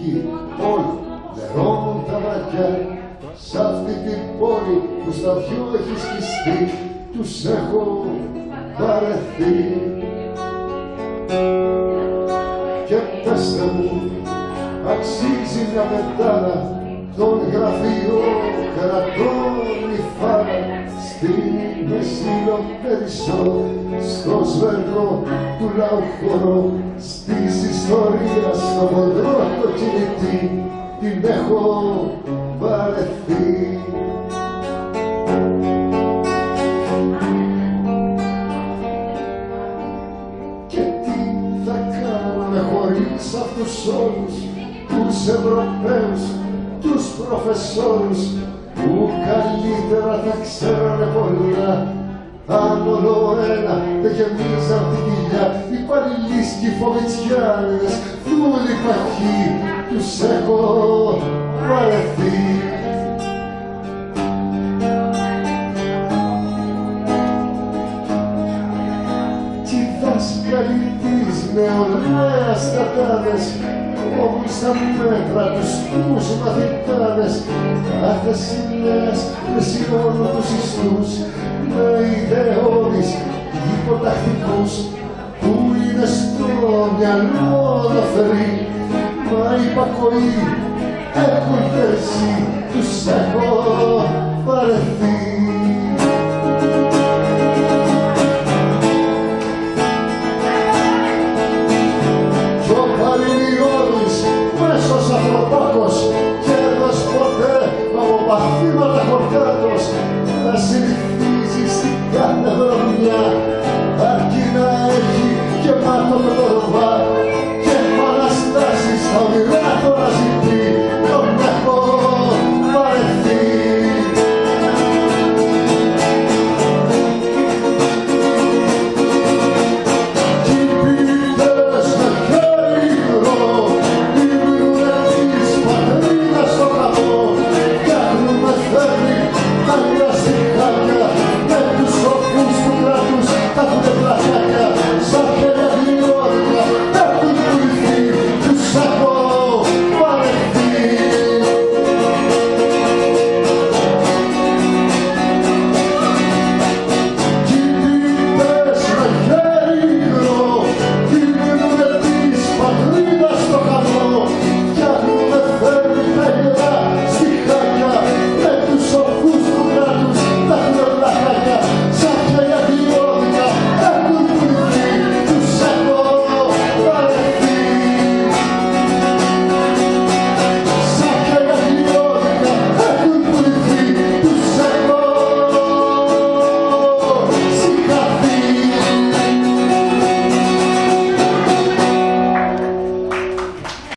γη. Όλοι λερώνουν τα βρακιά σ' αυτή την πόλη που στα δυο έχει σκιστεί. Τους έχω βαρεθεί. Και πέστε μου, αξίζει μια πεντάρα των γραφειοκρατών η φάρα στην Μεσήλο Περισσό, στο σβέρκο του λαού χώρο, στις ιστορίες στο χοντρό το κινητή την έχω βαρεθεί. Και τι θα κάνουμε χωρίς αυτούς όλους τους Ευρωπαίους, τους προφεσόρους που καλύτερα θα ξέρανε πολλά αν όλο ένα δεν γεμίζαν την κοιλιά. Οι παρηλίσκοι φοβητσιάριδες, δούλοι παχοί, τους έχω βαρεθεί. Κι οι δάσκαλοι της νεολαίας κατάδες κόβουν στα μέτρα τους μαθητάδες. Κάθε σημαίας πλαισιώνουν τους ιστούς με ιδεώδεις υποτακτικούς που είναι στο μυαλό δαφεροί, μα υπακοή έχουν πέσει, τους έχω βαρεθεί. Κι ο Παρηνιώδης μέσος ανθρωπάκος κέρδος ποτέ από παθήματα χορκάτος να συνηθίζει στην κάθε βρωμιά, αρκεί να έχει γεμάτο με το ροβά και επαναστάσεις στα όνειρά